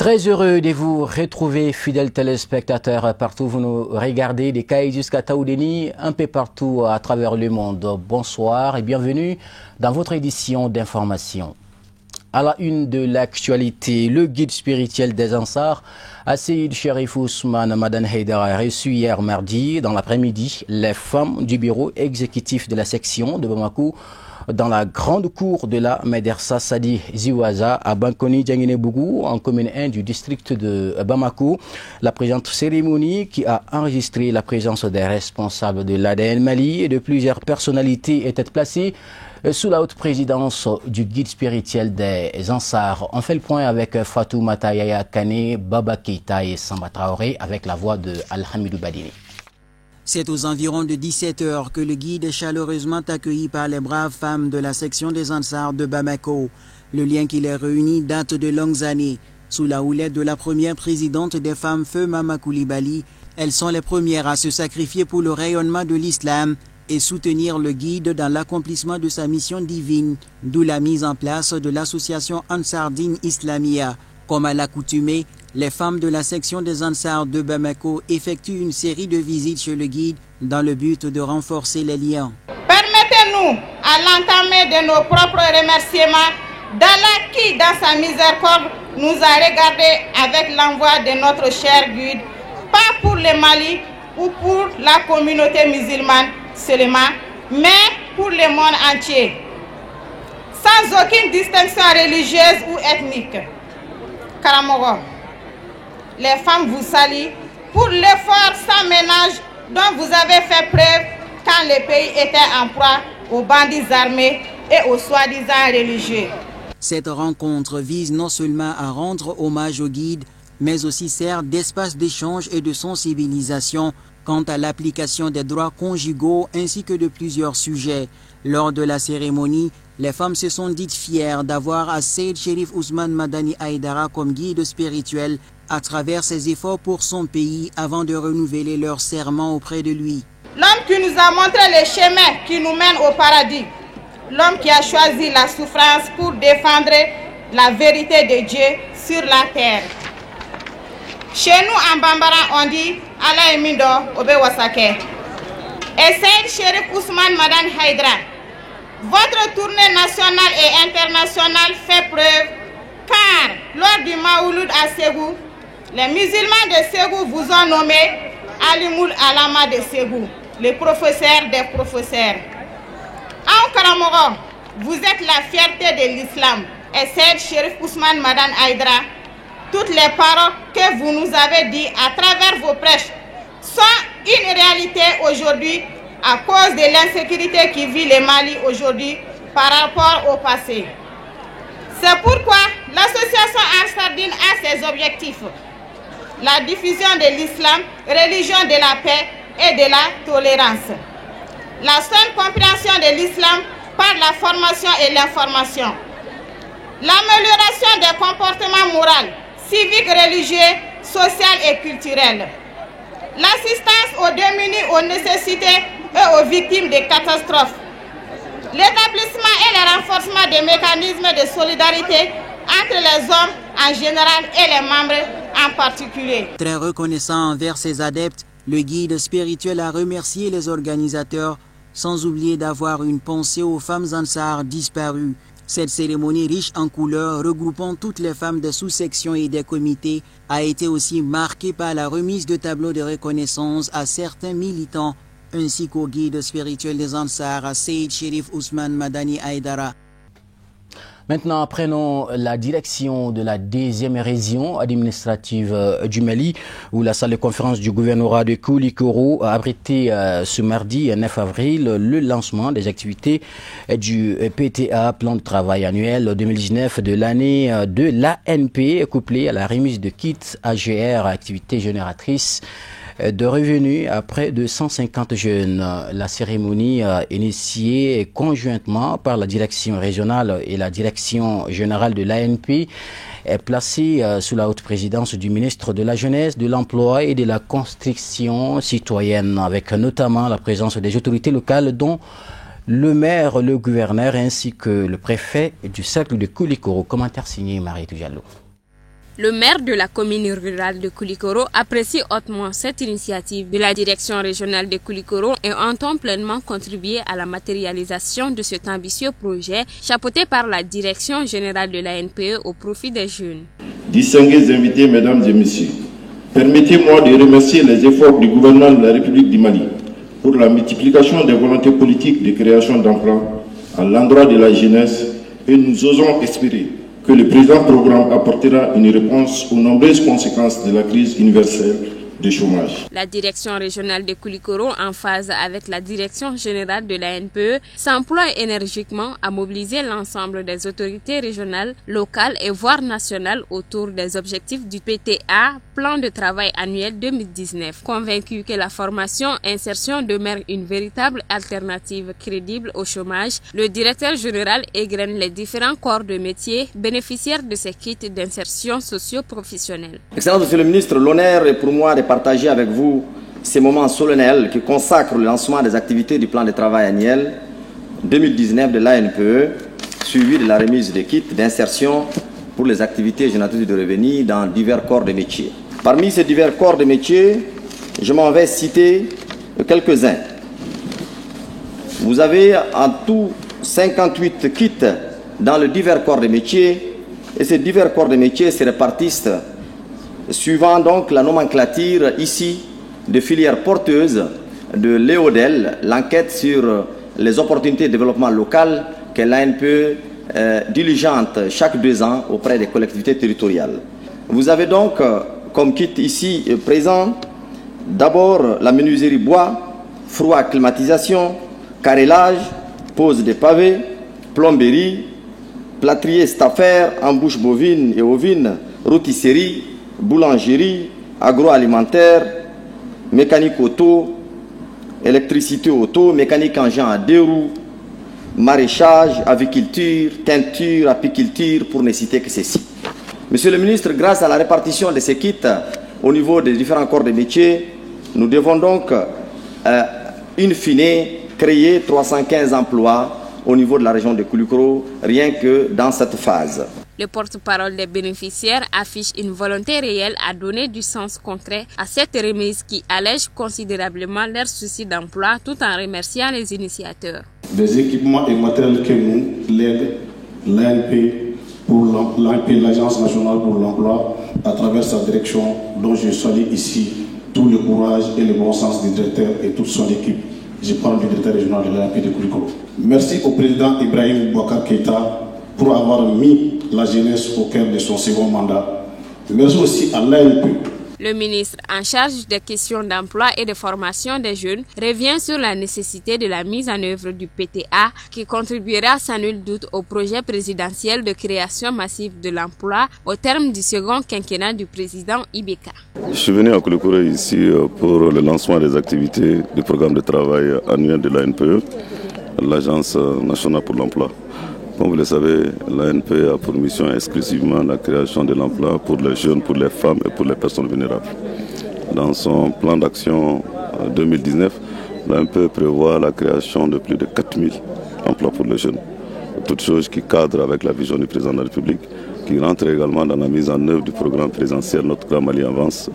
Très heureux de vous retrouver, fidèles téléspectateurs, partout où vous nous regardez, des Cailles jusqu'à Taoudéni, un peu partout à travers le monde. Bonsoir et bienvenue dans votre édition d'information. À la une de l'actualité, le guide spirituel des Ansars, Asseïd Cherif Ousmane Madan Haïdara, a reçu hier mardi, dans l'après-midi, les femmes du bureau exécutif de la section de Bamako, dans la grande cour de la Médersa Sadi Ziwaza à Bankoni Djanginebougou, en commune 1 du district de Bamako. La présente cérémonie qui a enregistré la présence des responsables de l'ADN Mali et de plusieurs personnalités était placée sous la haute présidence du guide spirituel des Ansars. On fait le point avec Fatou Matayaya Kane, Baba Keita et Samba Traoré avec la voix de Alhamidou Badini. C'est aux environs de 17 heures que le guide est chaleureusement accueilli par les braves femmes de la section des Ansars de Bamako. Le lien qui les réunit date de longues années. Sous la houlette de la première présidente des femmes, Feu Mama Koulibaly, elles sont les premières à se sacrifier pour le rayonnement de l'islam et soutenir le guide dans l'accomplissement de sa mission divine, d'où la mise en place de l'association Ansardin Islamia. Comme à l'accoutumée, les femmes de la section des Ansars de Bamako effectuent une série de visites chez le guide dans le but de renforcer les liens. Permettez-nous, à l'entame de nos propres remerciements, d'Allah qui, dans sa miséricorde, nous a regardés avec l'envoi de notre cher guide, pas pour le Mali ou pour la communauté musulmane seulement, mais pour le monde entier, sans aucune distinction religieuse ou ethnique. Karamogo, les femmes vous saluent pour l'effort sans ménage dont vous avez fait preuve quand le pays était en proie aux bandits armés et aux soi-disant religieux. Cette rencontre vise non seulement à rendre hommage au guide, mais aussi sert d'espace d'échange et de sensibilisation quant à l'application des droits conjugaux ainsi que de plusieurs sujets. Lors de la cérémonie, les femmes se sont dites fières d'avoir Asseïd Cherif Ousmane Madani Haïdara comme guide spirituel à travers ses efforts pour son pays avant de renouveler leur serment auprès de lui. L'homme qui nous a montré le chemin qui nous mène au paradis, l'homme qui a choisi la souffrance pour défendre la vérité de Dieu sur la terre. Chez nous en Bambara, on dit Allah Emindo Obe Wasake. Asseïd Cherif Ousmane Madan Haïdara, votre tournée nationale et internationale fait preuve, car lors du Maouloud à Ségou, les musulmans de Ségou vous ont nommé Alimoul Alama de Ségou, le professeur des professeurs. En Karamogo, vous êtes la fierté de l'islam. Asseïd Cherif Ousmane Madan Haïdara, toutes les paroles que vous nous avez dites à travers vos prêches sont une réalité aujourd'hui à cause de l'insécurité qui vit le Mali aujourd'hui par rapport au passé. C'est pourquoi l'association Ansardine a ses objectifs: la diffusion de l'islam, religion de la paix et de la tolérance, la saine compréhension de l'islam par la formation et l'information, l'amélioration des comportements moraux, civiques, religieux, sociaux et culturels, l'assistance aux démunis, aux nécessités et aux victimes des catastrophes, l'établissement et le renforcement des mécanismes de solidarité entre les hommes en général et les membres en particulier. Très reconnaissant envers ses adeptes, le guide spirituel a remercié les organisateurs, sans oublier d'avoir une pensée aux femmes Ansars disparues. Cette cérémonie riche en couleurs, regroupant toutes les femmes des sous-sections et des comités, a été aussi marquée par la remise de tableaux de reconnaissance à certains militants, ainsi qu'au guide spirituel des Ansars, Asseïd Cherif Ousmane Madani Haïdara. Maintenant, prenons la direction de la 2e région administrative du Mali, où la salle de conférence du gouvernorat de Koulikoro a abrité ce mardi 9 avril le lancement des activités du PTA, plan de travail annuel 2019 de l'année de l'ANP, couplé à la remise de kits AGR, activités génératrices de revenus à près de 150 jeunes. La cérémonie initiée conjointement par la direction régionale et la direction générale de l'ANP est placée sous la haute présidence du ministre de la Jeunesse, de l'Emploi et de la Construction citoyenne, avec notamment la présence des autorités locales dont le maire, le gouverneur ainsi que le préfet du cercle de Koulikoro. Commentaire signé Marie Diallo. Le maire de la commune rurale de Koulikoro apprécie hautement cette initiative de la direction régionale de Koulikoro et entend pleinement contribuer à la matérialisation de cet ambitieux projet chapeauté par la direction générale de la NPE au profit des jeunes. Distingués invités, mesdames et messieurs, permettez-moi de remercier les efforts du gouvernement de la République du Mali pour la multiplication des volontés politiques de création d'emplois à l'endroit de la jeunesse, et nous osons espérer que le présent programme apportera une réponse aux nombreuses conséquences de la crise universelle du chômage. La direction régionale de Koulikoro, en phase avec la direction générale de la NPE, s'emploie énergiquement à mobiliser l'ensemble des autorités régionales, locales et voire nationales autour des objectifs du PTA, Plan de travail annuel 2019. Convaincu que la formation insertion demeure une véritable alternative crédible au chômage, le directeur général égrène les différents corps de métier bénéficiaires de ces kits d'insertion socio-professionnelle. Excellence Monsieur le ministre, l'honneur est pour moi de partager avec vous ces moments solennels qui consacrent le lancement des activités du plan de travail annuel 2019 de l'ANPE, suivi de la remise des kits d'insertion pour les activités génératrices de revenus dans divers corps de métiers. Parmi ces divers corps de métiers, je m'en vais citer quelques-uns. Vous avez en tout 58 kits dans les divers corps de métiers, et ces divers corps de métiers se répartissent suivant donc la nomenclature ici de filières porteuses de l'EODEL, l'enquête sur les opportunités de développement local que l'ANPE diligente chaque 2 ans auprès des collectivités territoriales. Vous avez donc comme kit ici présent d'abord la menuiserie bois, froid climatisation, carrelage, pose des pavés, plomberie, plâtrier staffaire, embouche bovine et ovine, rôtisserie, boulangerie, agroalimentaire, mécanique auto, électricité auto, mécanique engin à 2 roues, maraîchage, aviculture, teinture, apiculture, pour ne citer que ceci. Monsieur le ministre, grâce à la répartition de ces kits au niveau des différents corps de métiers, nous devons donc, in fine, créer 315 emplois au niveau de la région de Koulikoro, rien que dans cette phase. Le porte-parole des bénéficiaires affiche une volonté réelle à donner du sens concret à cette remise qui allège considérablement leurs soucis d'emploi tout en remerciant les initiateurs. Des équipements et matériels que nous lègue l'ANP, l'Agence nationale pour l'emploi, à travers sa direction, dont je salue ici tout le courage et le bon sens du directeur et toute son équipe. Je parle du directeur régional de l'ANP de Koulikoro. Merci au président Ibrahim Boubacar Keïta pour avoir mis la jeunesse au cœur de son second mandat. Merci aussi à l'ANP. Le ministre en charge des questions d'emploi et de formation des jeunes revient sur la nécessité de la mise en œuvre du PTA qui contribuera sans nul doute au projet présidentiel de création massive de l'emploi au terme du second quinquennat du président Ibeka. Je suis venu à Koulikoro ici pour le lancement des activités du programme de travail annuel de l'ANPE, l'Agence nationale pour l'emploi. Comme vous le savez, l'ANP a pour mission exclusivement la création de l'emploi pour les jeunes, pour les femmes et pour les personnes vulnérables. Dans son plan d'action 2019, l'ANP prévoit la création de plus de 4000 emplois pour les jeunes. Toutes choses qui cadrent avec la vision du président de la République, qui rentre également dans la mise en œuvre du programme présidentiel Notre Grand Mali Avance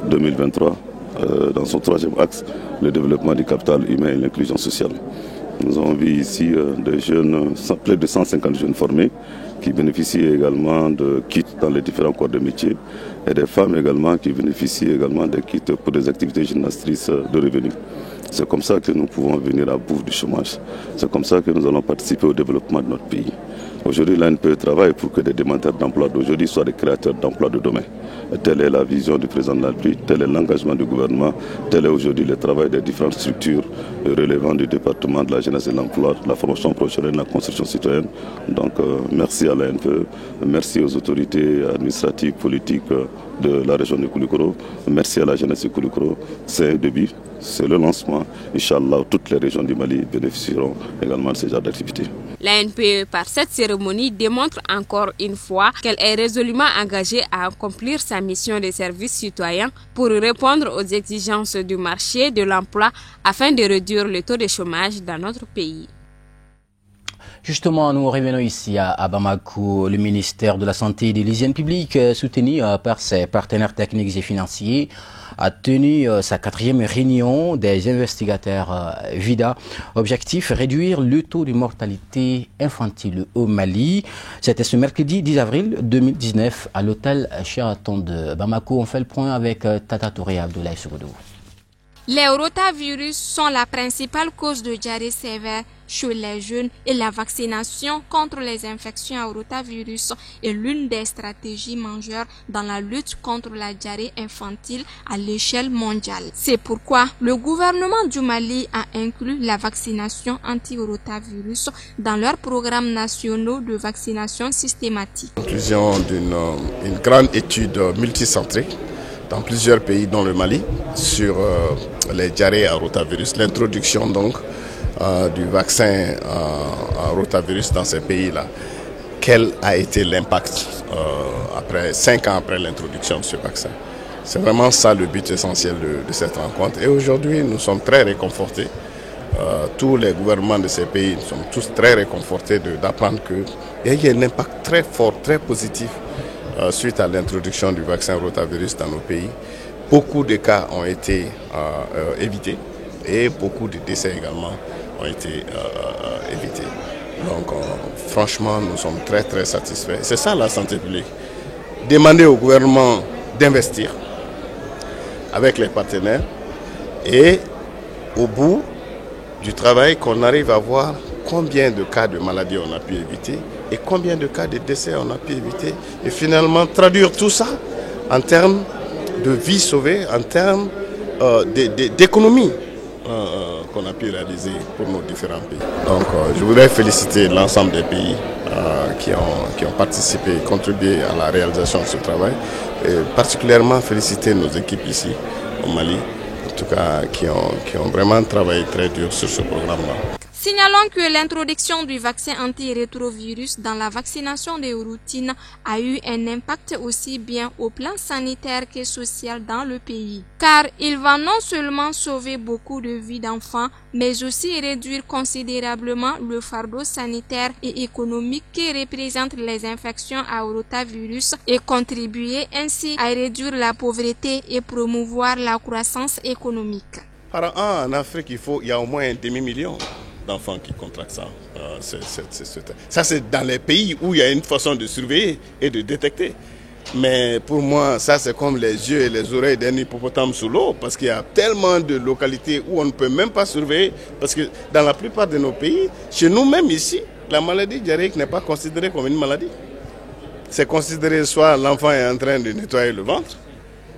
2018-2023, dans son 3e axe, le développement du capital humain et l'inclusion sociale. Nous avons vu ici des jeunes, plus de 150 jeunes formés qui bénéficient également de kits dans les différents corps de métier et des femmes également qui bénéficient également des kits pour des activités génératrices de revenus. C'est comme ça que nous pouvons venir à bout du chômage. C'est comme ça que nous allons participer au développement de notre pays. Aujourd'hui, l'ANPE travaille pour que des demandeurs d'emploi d'aujourd'hui soient des créateurs d'emplois de demain. Telle est la vision du président de la République, tel est l'engagement du gouvernement, tel est aujourd'hui le travail des différentes structures relevant du département de la jeunesse et de l'emploi, de la formation professionnelle et de la construction citoyenne. Donc merci à l'ANPE, merci aux autorités administratives, politiques de la région de Koulikoro, merci à la jeunesse de Koulikoro. C'est un début, c'est le lancement. Inch'Allah, toutes les régions du Mali bénéficieront également de ce genre d'activités. L'ANPE, par cette cérémonie, démontre encore une fois qu'elle est résolument engagée à accomplir sa mission de service citoyen pour répondre aux exigences du marché de l'emploi afin de réduire le taux de chômage dans notre pays. Justement, nous revenons ici à Bamako. Le ministère de la Santé et de l'Hygiène publique, soutenu par ses partenaires techniques et financiers, a tenu sa 4e réunion des investigateurs VIDA. Objectif, réduire le taux de mortalité infantile au Mali. C'était ce mercredi 10 avril 2019 à l'hôtel Sheraton de Bamako. On fait le point avec Tata Touré Abdoulaye Sougoudou. Les rotavirus sont la principale cause de diarrhée sévère chez les jeunes et la vaccination contre les infections à rotavirus est l'une des stratégies majeures dans la lutte contre la diarrhée infantile à l'échelle mondiale. C'est pourquoi le gouvernement du Mali a inclus la vaccination anti-rotavirus dans leurs programmes nationaux de vaccination systématique. Conclusion d'une grande étude multicentrée dans plusieurs pays, dont le Mali, sur les diarrhées à rotavirus. L'introduction donc du vaccin à rotavirus dans ces pays-là. Quel a été l'impact après 5 ans après l'introduction de ce vaccin? C'est vraiment ça le but essentiel de cette rencontre. Et aujourd'hui, nous sommes très réconfortés. Tous les gouvernements de ces pays, nous sommes tous très réconfortés d'apprendre qu'il y a un impact très fort, très positif suite à l'introduction du vaccin rotavirus dans nos pays. Beaucoup de cas ont été évités et beaucoup de décès également ont été évités. Donc franchement, nous sommes très très satisfaits. C'est ça la santé publique. Demander au gouvernement d'investir avec les partenaires et au bout du travail qu'on arrive à voir combien de cas de maladies on a pu éviter et combien de cas de décès on a pu éviter et finalement traduire tout ça en termes de vies sauvées, en termes d'économie qu'on a pu réaliser pour nos différents pays. Donc je voudrais féliciter l'ensemble des pays qui ont participé et contribué à la réalisation de ce travail et particulièrement féliciter nos équipes ici au Mali, en tout cas qui ont vraiment travaillé très dur sur ce programme-là. Signalons que l'introduction du vaccin antirétrovirus dans la vaccination des routines a eu un impact aussi bien au plan sanitaire que social dans le pays. Car il va non seulement sauver beaucoup de vies d'enfants, mais aussi réduire considérablement le fardeau sanitaire et économique que représentent les infections à rotavirus et contribuer ainsi à réduire la pauvreté et promouvoir la croissance économique. Par an, en Afrique, il y a au moins un demi-million d'enfants qui contractent ça. Ça, c'est dans les pays où il y a une façon de surveiller et de détecter. Mais pour moi, ça, c'est comme les yeux et les oreilles d'un hippopotame sous l'eau, parce qu'il y a tellement de localités où on ne peut même pas surveiller. Parce que dans la plupart de nos pays, chez nous-mêmes ici, la maladie diarrhéique n'est pas considérée comme une maladie. C'est considéré soit l'enfant est en train de nettoyer le ventre.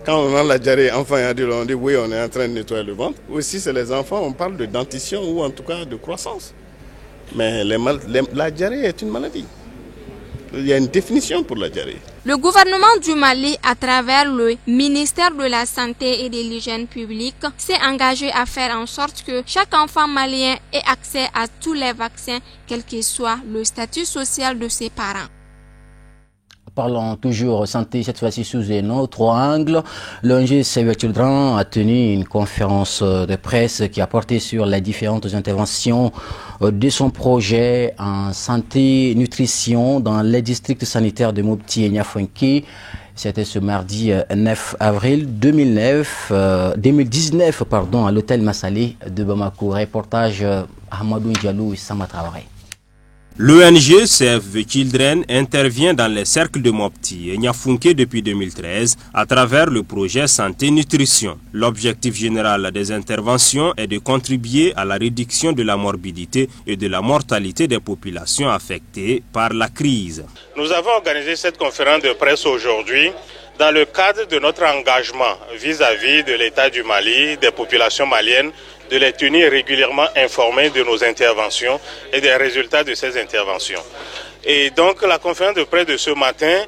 Quand on a la diarrhée, enfant et adulte, on dit oui, on est en train de nettoyer le ventre. Ou si c'est les enfants, on parle de dentition ou en tout cas de croissance. Mais la diarrhée est une maladie. Il y a une définition pour la diarrhée. Le gouvernement du Mali, à travers le ministère de la Santé et de l'Hygiène publique, s'est engagé à faire en sorte que chaque enfant malien ait accès à tous les vaccins, quel que soit le statut social de ses parents. Parlons toujours santé, cette fois-ci sous un autre angle. L'ONG Save the Children a tenu une conférence de presse qui a porté sur les différentes interventions de son projet en santé nutrition dans les districts sanitaires de Mopti et Niafonké. C'était ce mardi 9 avril 2019 à l'hôtel Massalé de Bamako. Reportage Ahmadou Diallo et Sama Traoré. L'ONG Save the Children intervient dans les cercles de Mopti et Niafonké depuis 2013 à travers le projet Santé Nutrition. L'objectif général des interventions est de contribuer à la réduction de la morbidité et de la mortalité des populations affectées par la crise. Nous avons organisé cette conférence de presse aujourd'hui dans le cadre de notre engagement vis-à-vis de l'État du Mali, des populations maliennes, de les tenir régulièrement informés de nos interventions et des résultats de ces interventions. Et donc la conférence de presse de ce matin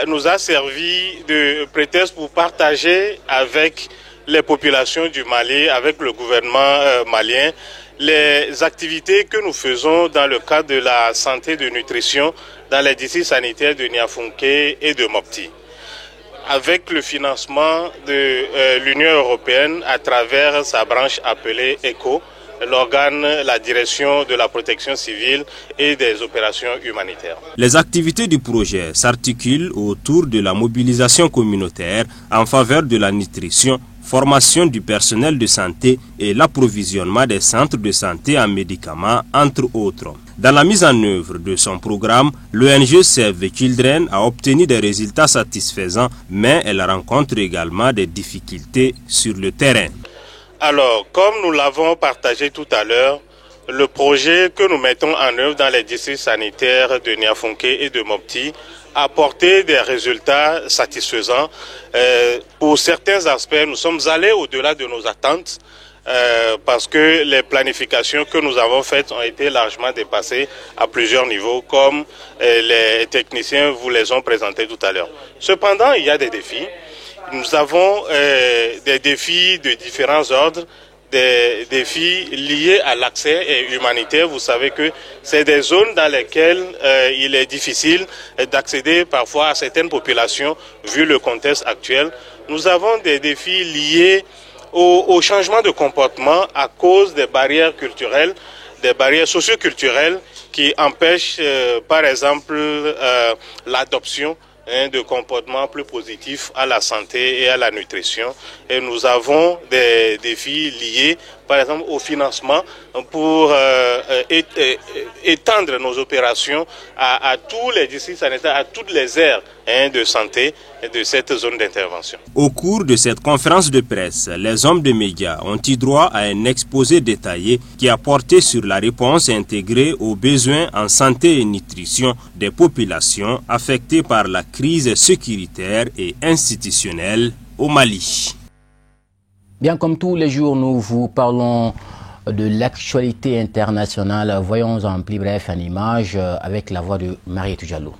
nous a servi de prétexte pour partager avec les populations du Mali, avec le gouvernement malien, les activités que nous faisons dans le cadre de la santé de nutrition dans les districts sanitaires de Niafonké et de Mopti, avec le financement de l'Union européenne à travers sa branche appelée ECHO, l'organe, la direction de la protection civile et des opérations humanitaires. Les activités du projet s'articulent autour de la mobilisation communautaire en faveur de la nutrition, formation du personnel de santé et l'approvisionnement des centres de santé en médicaments, entre autres. Dans la mise en œuvre de son programme, l'ONG Save the Children a obtenu des résultats satisfaisants, mais elle rencontre également des difficultés sur le terrain. Alors, comme nous l'avons partagé tout à l'heure, le projet que nous mettons en œuvre dans les districts sanitaires de Niafunké et de Mopti a apporté des résultats satisfaisants. Pour certains aspects, nous sommes allés au-delà de nos attentes parce que les planifications que nous avons faites ont été largement dépassées à plusieurs niveaux, comme les techniciens vous les ont présentés tout à l'heure. Cependant, il y a des défis. Nous avons des défis de différents ordres, des défis liés à l'accès humanitaire. Vous savez que c'est des zones dans lesquelles il est difficile d'accéder parfois à certaines populations vu le contexte actuel. Nous avons des défis liés au changement de comportement à cause des barrières culturelles, des barrières socio-culturelles qui empêchent par exemple l'adoption de comportements plus positifs à la santé et à la nutrition. Et nous avons des défis liés, par exemple, au financement pour étendre nos opérations à tous les districts sanitaires, à toutes les aires de santé de cette zone d'intervention. Au cours de cette conférence de presse, les hommes de médias ont eu droit à un exposé détaillé qui a porté sur la réponse intégrée aux besoins en santé et nutrition des populations affectées par la crise sécuritaire et institutionnelle au Mali. Bien, comme tous les jours, nous vous parlons de l'actualité internationale. Voyons en plus bref en image avec la voix de Mariétou Diallo.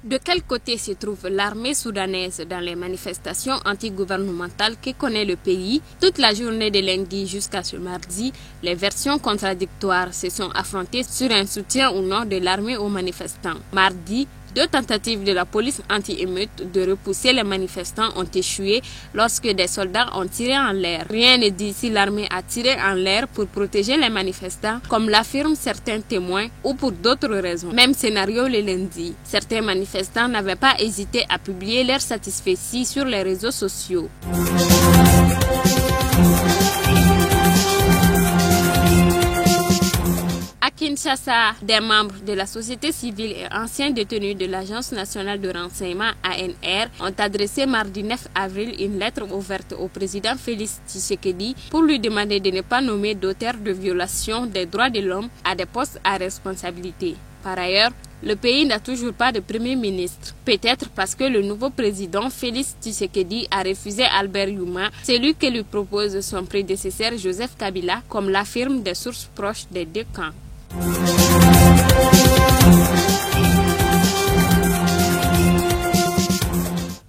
De quel côté se trouve l'armée soudanaise dans les manifestations antigouvernementales que connaît le pays? Toute la journée de lundi jusqu'à ce mardi, les versions contradictoires se sont affrontées sur un soutien ou non de l'armée aux manifestants. Mardi, 2 tentatives de la police anti-émeute de repousser les manifestants ont échoué lorsque des soldats ont tiré en l'air. Rien ne dit si l'armée a tiré en l'air pour protéger les manifestants, comme l'affirment certains témoins, ou pour d'autres raisons. Même scénario le lundi. Certains manifestants n'avaient pas hésité à publier leur satisfaction sur les réseaux sociaux. Kinshasa, des membres de la société civile et anciens détenus de l'Agence nationale de renseignement ANR ont adressé mardi 9 avril une lettre ouverte au président Félix Tshisekedi pour lui demander de ne pas nommer d'auteurs de violation des droits de l'homme à des postes à responsabilité. Par ailleurs, le pays n'a toujours pas de premier ministre. Peut-être parce que le nouveau président Félix Tshisekedi a refusé Albert Youma, celui que lui propose son prédécesseur Joseph Kabila, comme l'affirment des sources proches des deux camps.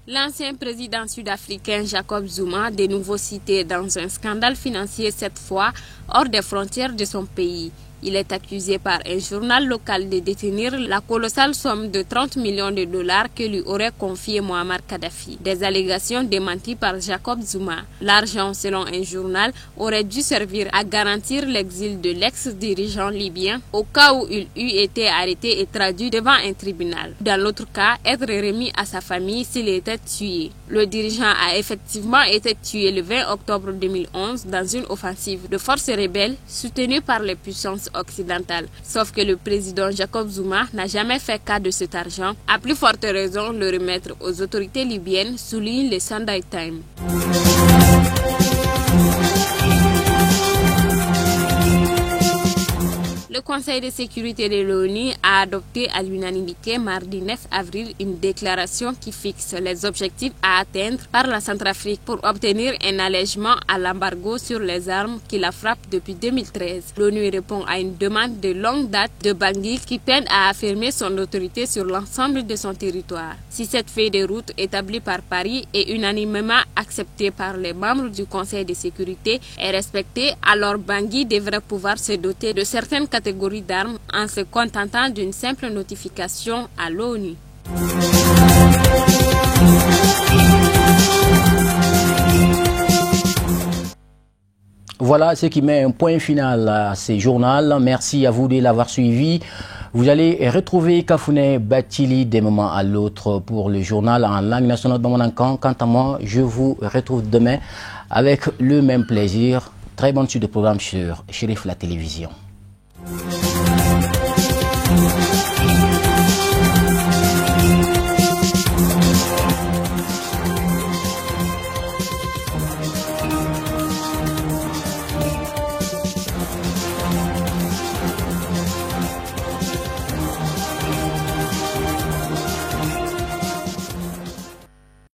L'ancien président sud-africain Jacob Zuma, de nouveau cité dans un scandale financier cette fois hors des frontières de son pays. Il est accusé par un journal local de détenir la colossale somme de 30 millions de dollars que lui aurait confié Muammar Kadhafi. Des allégations démenties par Jacob Zuma. L'argent, selon un journal, aurait dû servir à garantir l'exil de l'ex-dirigeant libyen au cas où il eût été arrêté et traduit devant un tribunal. Dans l'autre cas, être remis à sa famille s'il était tué. Le dirigeant a effectivement été tué le 20 octobre 2011 dans une offensive de forces rebelles soutenue par les puissances occidentale. Sauf que le président Jacob Zuma n'a jamais fait cas de cet argent. À plus forte raison, le remettre aux autorités libyennes, souligne le Sunday Times. Le Conseil de sécurité de l'ONU a adopté à l'unanimité mardi 9 avril une déclaration qui fixe les objectifs à atteindre par la Centrafrique pour obtenir un allègement à l'embargo sur les armes qui la frappe depuis 2013. L'ONU répond à une demande de longue date de Bangui qui peine à affirmer son autorité sur l'ensemble de son territoire. Si cette feuille de route établie par Paris et unanimement acceptée par les membres du Conseil de sécurité est respectée, alors Bangui devrait pouvoir se doter de certaines catégories d'armes en se contentant d'une simple notification à l'ONU. Voilà ce qui met un point final à ce journal. Merci à vous de l'avoir suivi. Vous allez retrouver Kafouné Bathily d'un moment à l'autre pour le journal en langue nationale de Monacan. Quant à moi, je vous retrouve demain avec le même plaisir. Très bonne suite de programme sur Chérif la télévision.